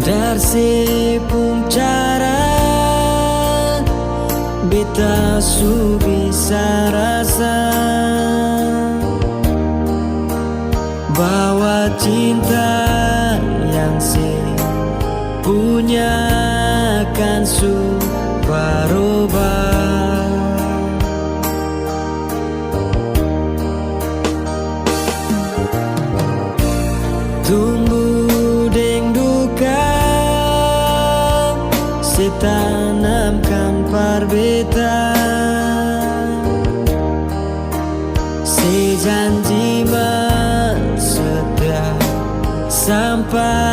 Darse puncara beta su bisa rasa bahwa cinta yang punya kan su berubah. Tumbuh deng duka setanamkan parbeta, sejanji setia sampai